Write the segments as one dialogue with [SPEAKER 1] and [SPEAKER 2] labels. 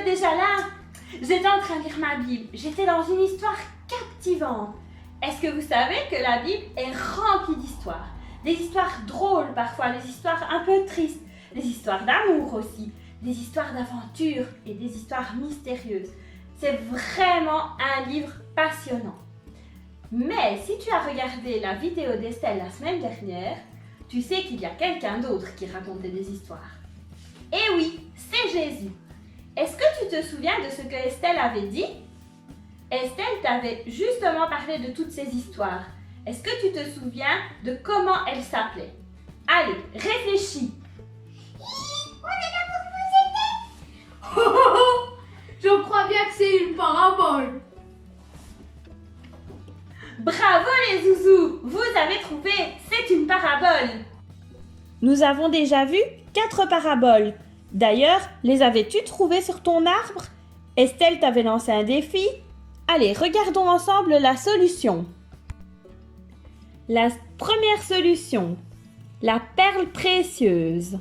[SPEAKER 1] déjà là? J'étais en train de lire ma Bible. J'étais dans une histoire captivante. Est-ce que vous savez que la Bible est remplie d'histoires? Des histoires drôles parfois, des histoires un peu tristes, des histoires d'amour aussi, des histoires d'aventure et des histoires mystérieuses. C'est vraiment un livre passionnant. Mais si tu as regardé la vidéo d'Estelle la semaine dernière, tu sais qu'il y a quelqu'un d'autre qui racontait des histoires. Et oui, c'est Jésus. Est-ce que tu te souviens de ce que Estelle avait dit? Estelle t'avait justement parlé de toutes ces histoires. Est-ce que tu te souviens de comment elles s'appelaient? Allez, réfléchis.
[SPEAKER 2] On est là pour vous aider.
[SPEAKER 3] Je crois bien que c'est une parabole.
[SPEAKER 1] Bravo les zouzous, vous avez trouvé, c'est une parabole. Nous avons déjà vu 4 paraboles. D'ailleurs, les avais-tu trouvées sur ton arbre? Estelle t'avait lancé un défi. Allez, regardons ensemble la solution. La première solution, la perle précieuse.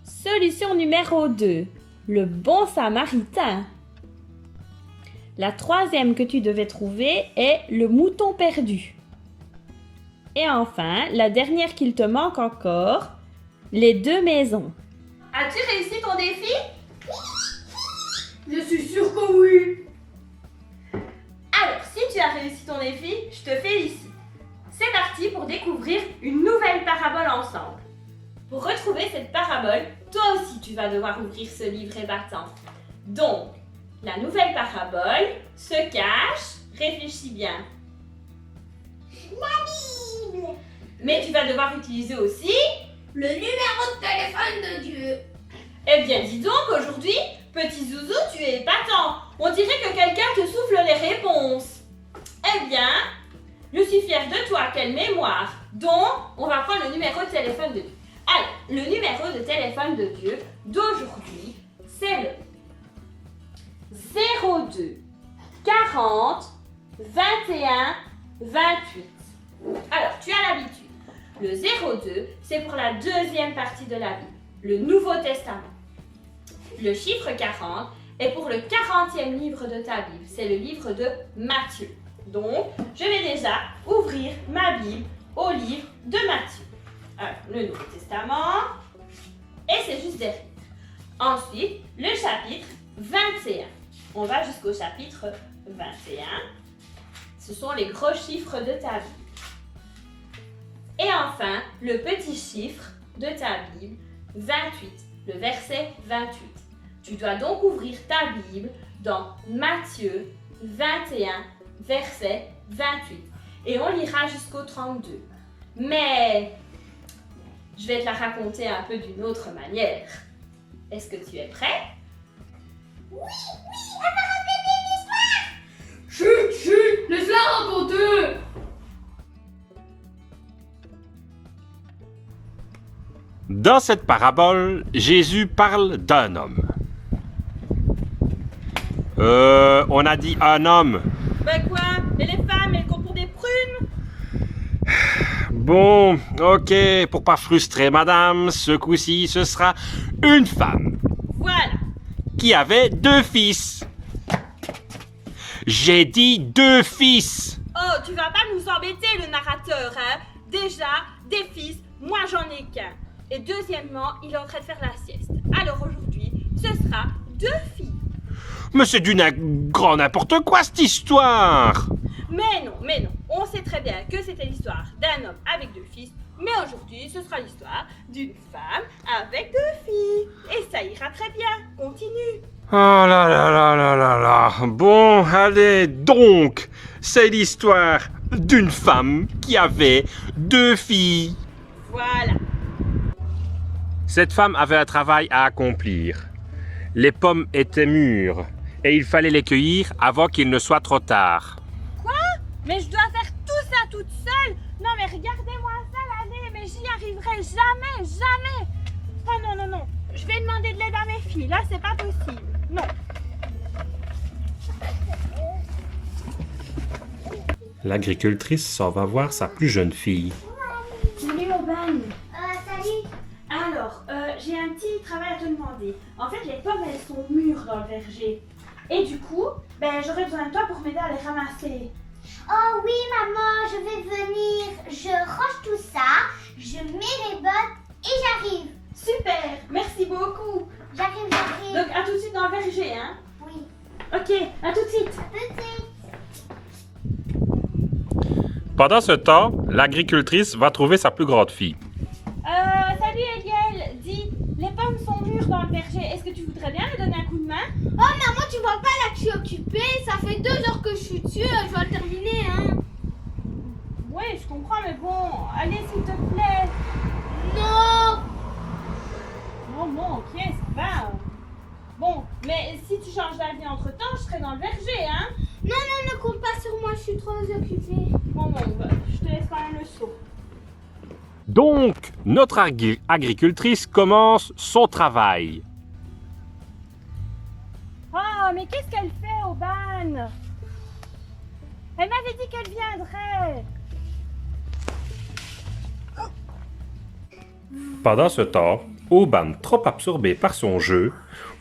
[SPEAKER 1] Solution numéro 2, le bon samaritain. La troisième que tu devais trouver est le mouton perdu. Et enfin, la dernière qu'il te manque encore, les 2 maisons. As-tu réussi ton défi?
[SPEAKER 3] Je suis sûre que oui.
[SPEAKER 1] Alors, si tu as réussi ton défi, je te félicite. C'est parti pour découvrir une nouvelle parabole ensemble. Pour retrouver cette parabole, toi aussi tu vas devoir ouvrir ce livret battant. Donc, la nouvelle parabole se cache, réfléchis bien.
[SPEAKER 2] La Bible.
[SPEAKER 1] Mais tu vas devoir utiliser aussi.
[SPEAKER 3] Le numéro de téléphone de Dieu.
[SPEAKER 1] Eh bien, dis donc, aujourd'hui, petit zouzou, tu es épatant. On dirait que quelqu'un te souffle les réponses. Eh bien, je suis fière de toi, quelle mémoire. Donc, on va prendre le numéro de téléphone de Dieu. Alors, le numéro de téléphone de Dieu d'aujourd'hui, c'est le 02 40 21 28. Alors, tu as l'habitude. Le 02, c'est pour la deuxième partie de la Bible, le Nouveau Testament. Le chiffre 40 est pour le 40e livre de ta Bible, c'est le livre de Matthieu. Donc, je vais déjà ouvrir ma Bible au livre de Matthieu. Alors, le Nouveau Testament, et c'est juste derrière. Ensuite, le chapitre 21. On va jusqu'au chapitre 21. Ce sont les gros chiffres de ta Bible. Et enfin, le petit chiffre de ta Bible, 28, le verset 28. Tu dois donc ouvrir ta Bible dans Matthieu 21, verset 28. Et on lira jusqu'au 32. Mais je vais te la raconter un peu d'une autre manière. Est-ce que tu es prêt?
[SPEAKER 2] Oui, elle m'a raconté une histoire.
[SPEAKER 3] Chut, chut, laisse-la raconter.
[SPEAKER 4] Dans cette parabole, Jésus parle d'un homme. On a dit un homme.
[SPEAKER 1] Ben quoi? Et les femmes, elles comptent pour des prunes?
[SPEAKER 4] Bon, ok, pour pas frustrer madame, ce coup-ci, ce sera une femme
[SPEAKER 1] Voilà.
[SPEAKER 4] qui avait 2 fils. J'ai dit 2 fils.
[SPEAKER 1] Oh, tu vas pas nous embêter, le narrateur, hein? Déjà, des fils, moi j'en ai qu'un. Et deuxièmement, il est en train de faire la sieste. Alors aujourd'hui, ce sera 2 filles.
[SPEAKER 4] Mais c'est du grand n'importe quoi cette histoire.
[SPEAKER 1] Mais non, on sait très bien que c'était l'histoire d'un homme avec 2 fils. Mais aujourd'hui, ce sera l'histoire d'une femme avec 2 filles. Et ça ira très bien, continue.
[SPEAKER 4] Oh là là là là là là. Bon, allez, donc, c'est l'histoire d'une femme qui avait 2 filles.
[SPEAKER 1] Voilà.
[SPEAKER 4] Cette femme avait un travail à accomplir. Les pommes étaient mûres et il fallait les cueillir avant qu'il ne soit trop tard.
[SPEAKER 1] Mais je dois faire tout ça toute seule. Non mais regardez-moi ça l'année, mais j'y arriverai jamais, jamais. Oh non, je vais demander de l'aide à mes filles, là c'est pas possible. Non.
[SPEAKER 4] L'agricultrice s'en va voir sa plus jeune fille.
[SPEAKER 1] Salut Aubane.
[SPEAKER 2] Salut.
[SPEAKER 1] Alors, j'ai un petit travail à te demander. En fait, les pommes, elles sont mûres dans le verger. Et du coup, j'aurais besoin de toi pour m'aider à les ramasser.
[SPEAKER 2] Oh oui, maman, je vais venir. Je range tout ça, je mets les bottes et j'arrive.
[SPEAKER 1] Super, merci beaucoup.
[SPEAKER 2] J'arrive.
[SPEAKER 1] Donc, à tout de suite dans le verger, hein?
[SPEAKER 2] Oui,
[SPEAKER 1] Ok, à tout de suite.
[SPEAKER 2] petit.
[SPEAKER 4] Pendant ce temps, l'agricultrice va trouver sa plus grande fille.
[SPEAKER 1] Salut Eliel, dis, les pommes sont mûres dans le verger. Est-ce que tu voudrais bien me donner un coup de main?
[SPEAKER 3] Oh maman, tu vois pas là que je suis occupée? Ça fait 2 heures que je suis dessus, je dois le terminer, hein.
[SPEAKER 1] Oui, je comprends, mais bon, allez s'il te plaît.
[SPEAKER 3] Non.
[SPEAKER 1] Bon, ok, ça va. Bon, mais si tu changes d'avis entre temps, je serai dans le verger, hein?
[SPEAKER 3] Non, ne compte pas sur moi, je suis trop occupée.
[SPEAKER 1] Bon, je te laisse quand même le seau.
[SPEAKER 4] Donc, notre agricultrice commence son travail.
[SPEAKER 1] Oh, mais qu'est-ce qu'elle fait, Aubane? Elle m'avait dit qu'elle viendrait.
[SPEAKER 4] Pendant ce temps, Aubane, trop absorbée par son jeu,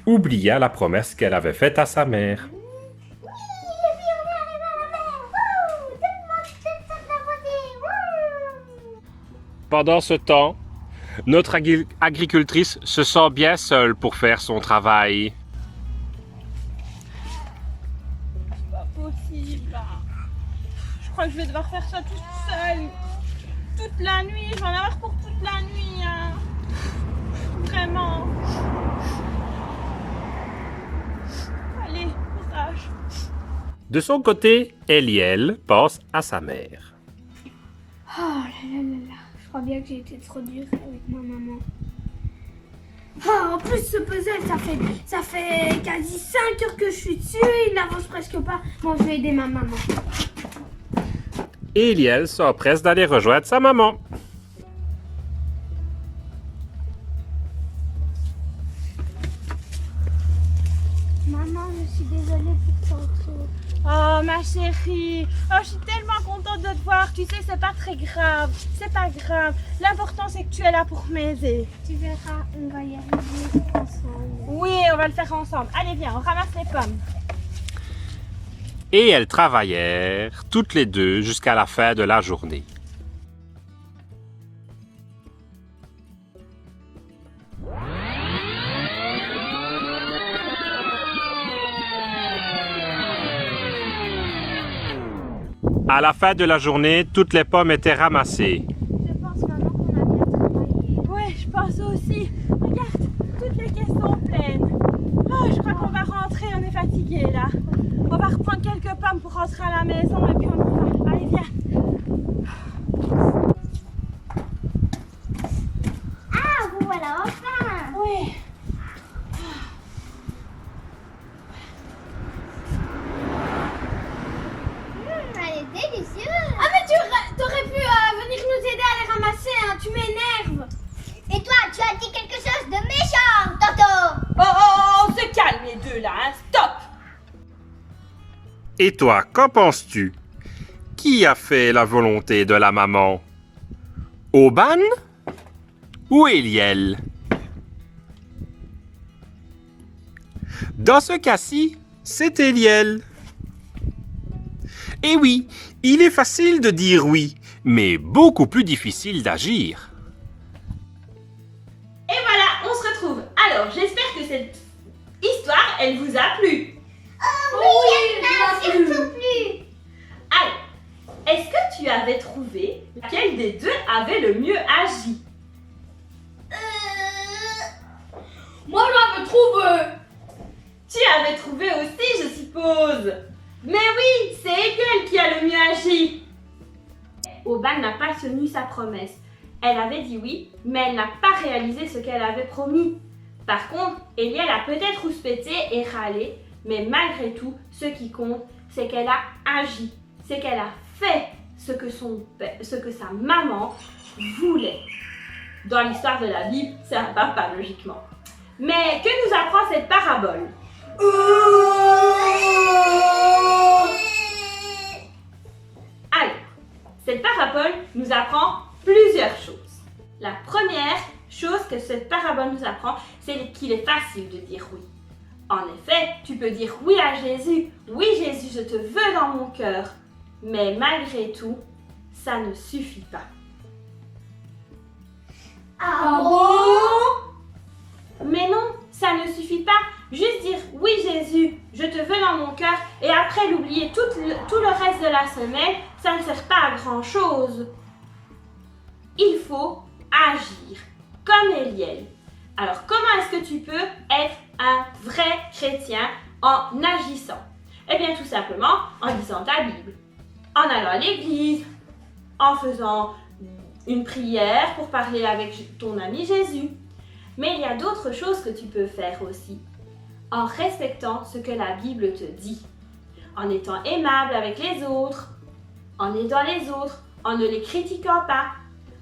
[SPEAKER 4] oublia la promesse qu'elle avait faite à sa mère.
[SPEAKER 2] Oui, et puis on est arrivé à la mer. Wouh, donne-moi cette sorte d'abonné. Wouh.
[SPEAKER 4] Pendant ce temps, notre agricultrice se sent bien seule pour faire son travail.
[SPEAKER 1] Pas possible. Je crois que je vais devoir faire ça toute seule. Toute la nuit, je vais en avoir pour toute la nuit. Hein. Vraiment. Allez, courage.
[SPEAKER 4] De son côté, Eliel pense à sa mère.
[SPEAKER 3] Oh là là là là, je crois bien que j'ai été trop dure avec ma maman. Oh, en plus ce puzzle, ça fait quasi 5 heures que je suis dessus, il n'avance presque pas. Bon, je vais aider ma maman.
[SPEAKER 4] Eliel s'empresse d'aller rejoindre sa maman.
[SPEAKER 3] Maman, je suis désolée pour tantôt.
[SPEAKER 1] Oh ma chérie, oh, je suis tellement contente de te voir. Tu sais, c'est pas très grave. C'est pas grave. L'important, c'est que tu es là pour m'aider.
[SPEAKER 3] Tu verras, on va y arriver ensemble.
[SPEAKER 1] Oui, on va le faire ensemble. Allez, viens, on ramasse les pommes.
[SPEAKER 4] Et elles travaillèrent toutes les deux jusqu'à la fin de la journée. À la fin de la journée, toutes les pommes étaient ramassées.
[SPEAKER 3] Je pense maman qu'on a bien travaillé.
[SPEAKER 1] Oui, je pense aussi. Regarde, toutes les caisses sont pleines. Oh, je crois qu'on va rentrer, on est fatigué là. On va reprendre quelques pommes pour rentrer à la maison et puis on y va. Allez, viens.
[SPEAKER 2] Ah, vous voilà enfin.
[SPEAKER 1] Oui.
[SPEAKER 2] Elle est délicieuse.
[SPEAKER 3] Ah mais t'aurais pu venir nous aider à les ramasser, hein, tu m'énerves.
[SPEAKER 2] Et toi, tu as dit quelque chose de méchant, Toto.
[SPEAKER 1] Oh, on se calme les deux là, hein. Stop.
[SPEAKER 4] Et toi, qu'en penses-tu? Qui a fait la volonté de la maman? Aubane ou Eliel? Dans ce cas-ci, c'est Eliel. Et oui, il est facile de dire oui, mais beaucoup plus difficile d'agir.
[SPEAKER 1] Et voilà, on se retrouve. Alors, j'espère que cette histoire, elle vous a plu.
[SPEAKER 2] Oui, elle n'a surtout plus.
[SPEAKER 1] Alors, est-ce que tu avais trouvé laquelle des deux avait le mieux agi?
[SPEAKER 3] Moi je l'avais trouvé.
[SPEAKER 1] Tu avais trouvé aussi, je suppose. Mais oui, c'est Eliel qui a le mieux agi. Aubane n'a pas tenu sa promesse. Elle avait dit oui, mais elle n'a pas réalisé ce qu'elle avait promis. Par contre, Eliel a peut-être rouspété et râlé, mais malgré tout, ce qui compte, c'est qu'elle a agi. C'est qu'elle a fait ce que sa maman voulait. Dans l'histoire de la Bible, ça ne va pas logiquement. Mais que nous apprend cette parabole? Alors, cette parabole nous apprend plusieurs choses. La première, chose que cette parabole nous apprend, c'est qu'il est facile de dire oui. En effet, tu peux dire oui à Jésus. Oui Jésus, je te veux dans mon cœur. Mais malgré tout, ça ne suffit pas.
[SPEAKER 2] Ah bon?
[SPEAKER 1] Mais non, ça ne suffit pas. Juste dire oui Jésus, je te veux dans mon cœur et après l'oublier tout le reste de la semaine, ça ne sert pas à grand chose. Il faut agir comme Eliel. Alors comment est-ce que tu peux être un vrai chrétien en agissant? Eh bien tout simplement en lisant ta Bible, en allant à l'église, en faisant une prière pour parler avec ton ami Jésus. Mais il y a d'autres choses que tu peux faire aussi. En respectant ce que la Bible te dit. En étant aimable avec les autres. En aidant les autres. En ne les critiquant pas.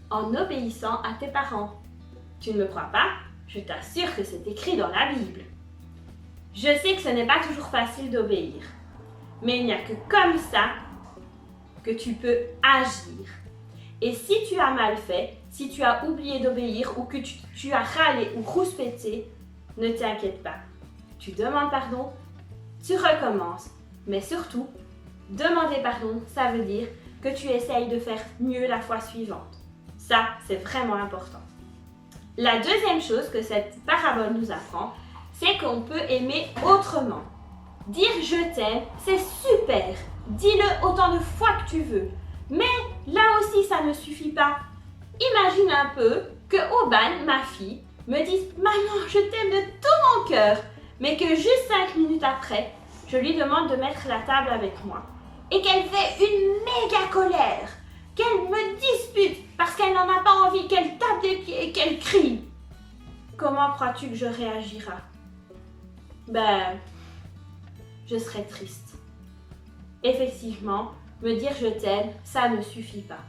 [SPEAKER 1] En obéissant à tes parents. Tu ne me crois pas? Je t'assure que c'est écrit dans la Bible. Je sais que ce n'est pas toujours facile d'obéir. Mais il n'y a que comme ça que tu peux agir. Et si tu as mal fait, si tu as oublié d'obéir ou que tu as râlé ou rouspété, ne t'inquiète pas. Tu demandes pardon, tu recommences. Mais surtout, demander pardon, ça veut dire que tu essayes de faire mieux la fois suivante. Ça, c'est vraiment important. La deuxième chose que cette parabole nous apprend, c'est qu'on peut aimer autrement. Dire « je t'aime », c'est super. Dis-le autant de fois que tu veux. Mais là aussi, ça ne suffit pas. Imagine un peu que Aubane, ma fille, me dise « Maman, je t'aime de tout mon cœur », mais que juste 5 minutes après, je lui demande de mettre la table avec moi et qu'elle fait une méga colère, qu'elle me dispute parce qu'elle n'en a pas envie, qu'elle tape des pieds et qu'elle crie. Comment crois-tu que je réagirai? Je serais triste. Effectivement, me dire je t'aime, ça ne suffit pas.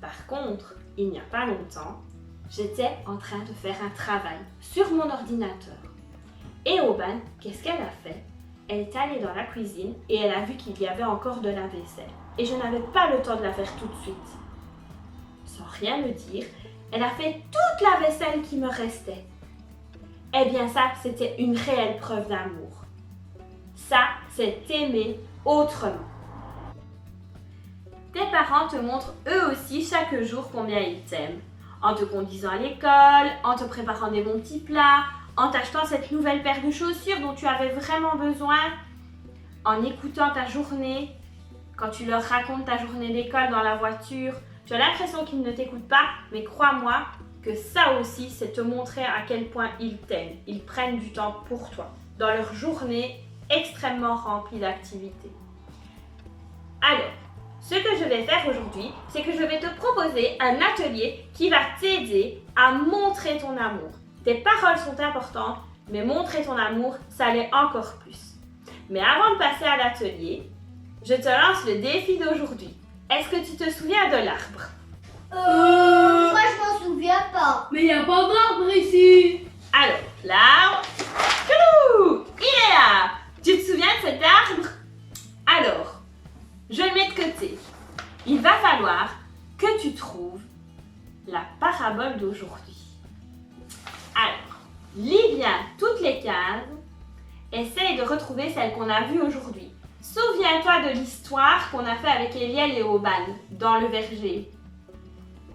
[SPEAKER 1] Par contre, il n'y a pas longtemps, j'étais en train de faire un travail sur mon ordinateur. Et Aubane, qu'est-ce qu'elle a fait? Elle est allée dans la cuisine et elle a vu qu'il y avait encore de la vaisselle. Et je n'avais pas le temps de la faire tout de suite. Sans rien me dire, elle a fait toute la vaisselle qui me restait. Eh bien ça, c'était une réelle preuve d'amour. Ça, c'est aimer autrement. Tes parents te montrent eux aussi chaque jour combien ils t'aiment. En te conduisant à l'école, en te préparant des bons petits plats, en t'achetant cette nouvelle paire de chaussures dont tu avais vraiment besoin, en écoutant ta journée, quand tu leur racontes ta journée d'école dans la voiture, tu as l'impression qu'ils ne t'écoutent pas, mais crois-moi que ça aussi, c'est te montrer à quel point ils t'aiment. Ils prennent du temps pour toi, dans leur journée extrêmement remplie d'activités. Alors, ce que je vais faire aujourd'hui, c'est que je vais te proposer un atelier qui va t'aider à montrer ton amour. Tes paroles sont importantes, mais montrer ton amour, ça l'est encore plus. Mais avant de passer à l'atelier, je te lance le défi d'aujourd'hui. Est-ce que tu te souviens de l'arbre?
[SPEAKER 2] Moi je m'en souviens pas.
[SPEAKER 3] Mais il n'y a pas d'arbre ici.
[SPEAKER 1] Alors, l'arbre, tchoulou, il est là. Tu te souviens de cet arbre? Alors, je le mets de côté. Il va falloir que tu trouves la parabole d'aujourd'hui. Alors, lis bien toutes les cases. Essaye de retrouver celle qu'on a vue aujourd'hui. Souviens-toi de l'histoire qu'on a fait avec Eliel et Aubane dans le verger.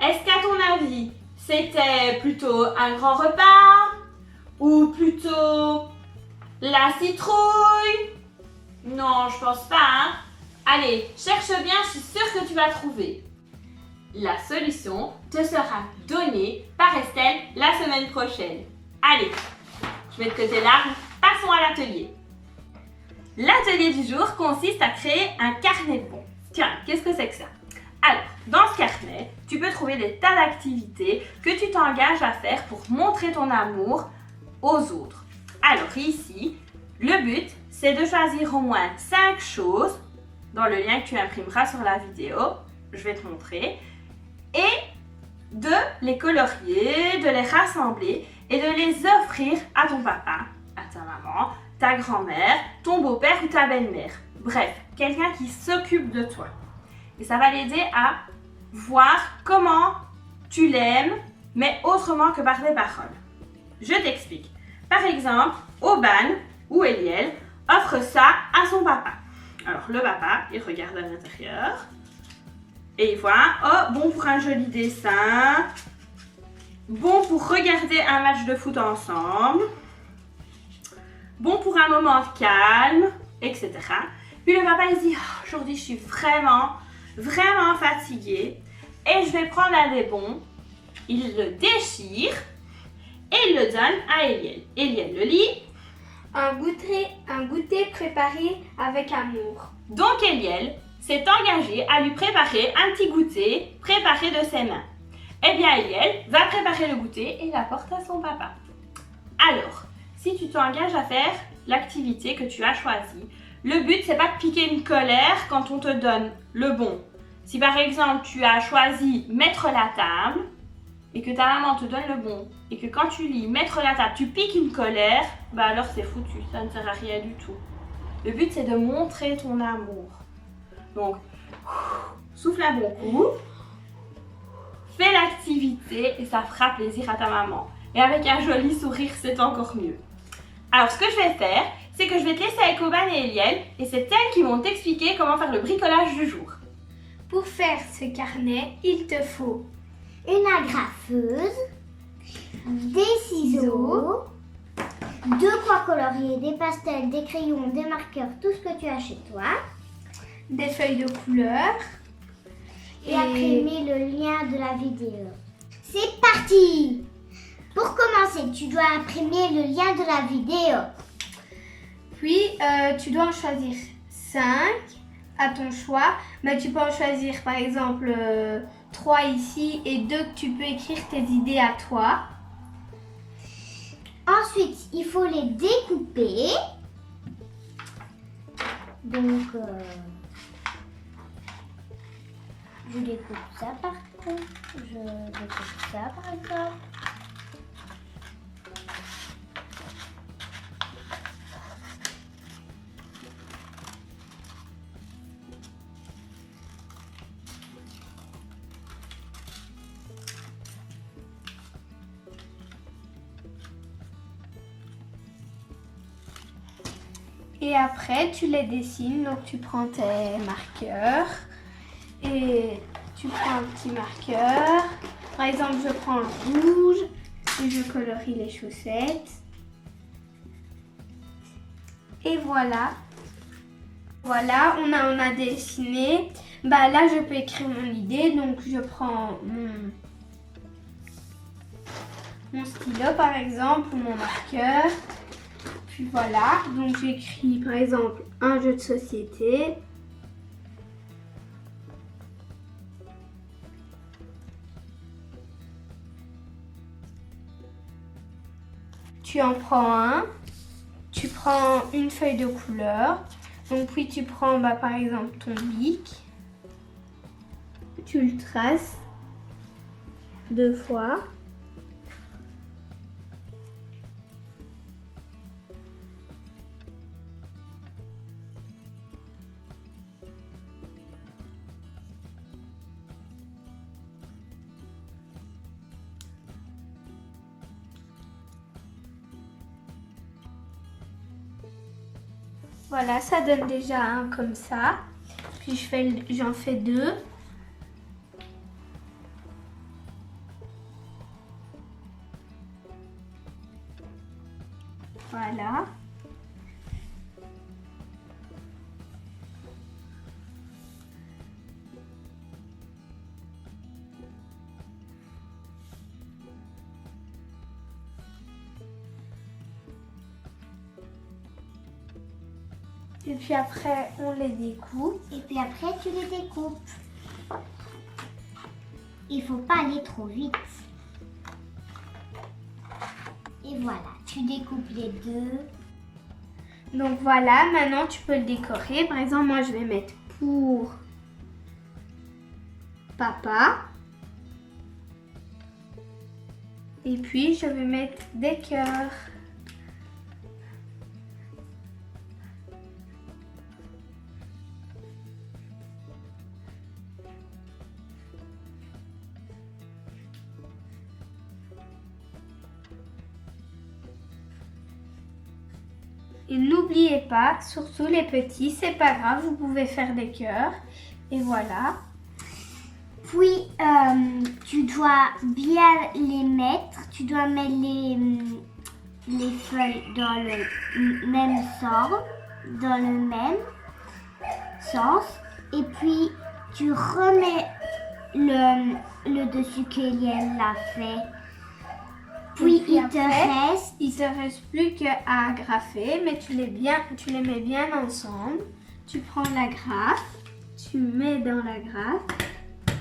[SPEAKER 1] Est-ce qu'à ton avis, c'était plutôt un grand repas? Ou plutôt la citrouille? Non, je pense pas, hein? Allez, cherche bien, je suis sûre que tu vas trouver. La solution te sera donnée par Estelle la semaine prochaine. Allez, je mets de côté l'arbre, passons à l'atelier. L'atelier du jour consiste à créer un carnet de bons. Tiens, qu'est-ce que c'est que ça? Alors, dans ce carnet, tu peux trouver des tas d'activités que tu t'engages à faire pour montrer ton amour aux autres. Alors ici, le but, c'est de choisir au moins 5 choses dans le lien que tu imprimeras sur la vidéo. Je vais te montrer. Et de les colorier, de les rassembler et de les offrir à ton papa, à ta maman, ta grand-mère, ton beau-père ou ta belle-mère. Bref, quelqu'un qui s'occupe de toi. Et ça va l'aider à voir comment tu l'aimes mais autrement que par des paroles. Je t'explique. Par exemple, Oban ou Eliel offre ça à son papa. Alors le papa, il regarde à l'intérieur et il voit, oh, bon pour un joli dessin, bon pour regarder un match de foot ensemble, bon pour un moment de calme, etc. Puis le papa, il se dit, oh, aujourd'hui je suis vraiment fatigué et je vais prendre un des bons. Il le déchire et il le donne à Eliel. Eliel le lit.
[SPEAKER 3] Un goûter préparé avec amour.
[SPEAKER 1] Donc Eliel s'est engagé à lui préparer un petit goûter préparé de ses mains. Eh bien Eliel va préparer le goûter et l'apporte à son papa. Alors, si tu t'engages à faire l'activité que tu as choisie, le but c'est pas de piquer une colère quand on te donne le bon. Si par exemple tu as choisi mettre la table et que ta maman te donne le bon et que quand tu lis mettre la table tu piques une colère, bah alors c'est foutu, ça ne sert à rien du tout. Le but c'est de montrer ton amour. Donc, souffle un bon coup, fais l'activité et ça fera plaisir à ta maman. Et avec un joli sourire, c'est encore mieux. Alors, ce que je vais faire, c'est que je vais te laisser avec Oban et Eliel et c'est elles qui vont t'expliquer comment faire le bricolage du jour.
[SPEAKER 3] Pour faire ce carnet, il te faut
[SPEAKER 2] Une agrafeuse, des ciseaux, de quoi colorier, des pastels, des crayons, des marqueurs, tout ce que tu as chez toi.
[SPEAKER 3] des feuilles de couleur
[SPEAKER 2] Et imprimer le lien de la vidéo. C'est parti! Pour commencer, tu dois imprimer le lien de la vidéo.
[SPEAKER 3] Puis, tu dois en choisir 5 à ton choix. Mais tu peux en choisir par exemple 3 ici et 2 que tu peux écrire tes idées à toi.
[SPEAKER 2] Ensuite, il faut les découper. Donc, je découpe ça par contre. Je découpe ça par exemple.
[SPEAKER 3] Et après, tu les dessines. Donc, tu prends tes marqueurs et tu prends un petit marqueur. Par exemple, je prends le rouge et je colorie les chaussettes. Et voilà. Voilà, on a dessiné. Bah là, je peux écrire mon idée. Donc, je prends mon stylo, par exemple, ou mon marqueur. Puis voilà, donc j'écris par exemple un jeu de société. Tu en prends un, tu prends une feuille de couleur, donc puis tu prends par exemple ton bic, tu le traces 2 fois. Voilà, ça donne déjà un comme ça. Puis j'en fais 2. Voilà. Et puis après, on les découpe.
[SPEAKER 2] Et puis après, tu les découpes. Il faut pas aller trop vite. Et voilà, tu découpes les deux.
[SPEAKER 3] Donc voilà, maintenant tu peux le décorer. Par exemple, moi je vais mettre pour papa. Et puis je vais mettre des cœurs. Et n'oubliez pas, surtout les petits, c'est pas grave, vous pouvez faire des cœurs. Et voilà.
[SPEAKER 2] Puis, tu dois bien les mettre. Tu dois mettre les feuilles dans le même sens, dans le même sens. Et puis, tu remets le dessus qu'Eliane l'a fait. Puis,
[SPEAKER 3] puis
[SPEAKER 2] il te reste
[SPEAKER 3] plus qu'à agrafer, mais tu les mets bien ensemble. Tu prends l'agrafe, tu mets dans l'agrafe,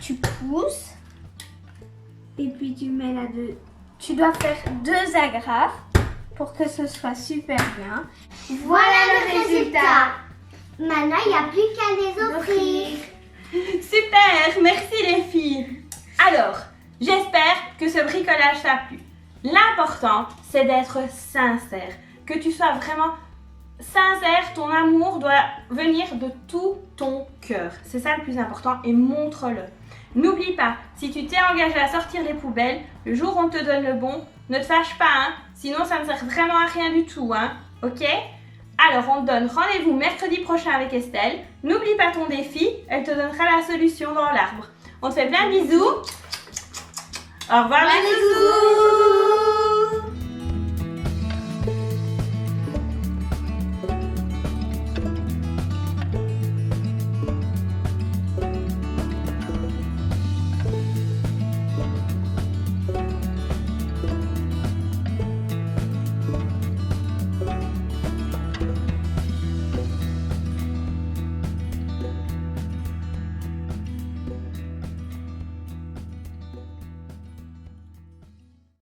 [SPEAKER 3] tu pousses, et puis tu mets là-dedans. Tu dois faire 2 agrafes pour que ce soit super bien.
[SPEAKER 2] Voilà le résultat. Maintenant, il n'y a plus qu'à les offrir.
[SPEAKER 1] Super, merci les filles. Alors, j'espère que ce bricolage t'a plu. L'important, c'est d'être sincère, que tu sois vraiment sincère. Ton amour doit venir de tout ton cœur. C'est ça le plus important et montre-le. N'oublie pas, si tu t'es engagé à sortir les poubelles, le jour où on te donne le bon, ne te fâche pas, hein, sinon ça ne sert vraiment à rien du tout, hein, ok? Alors on te donne rendez-vous mercredi prochain avec Estelle. N'oublie pas ton défi, elle te donnera la solution dans l'arbre. On te fait plein de bisous. Au revoir les bisous.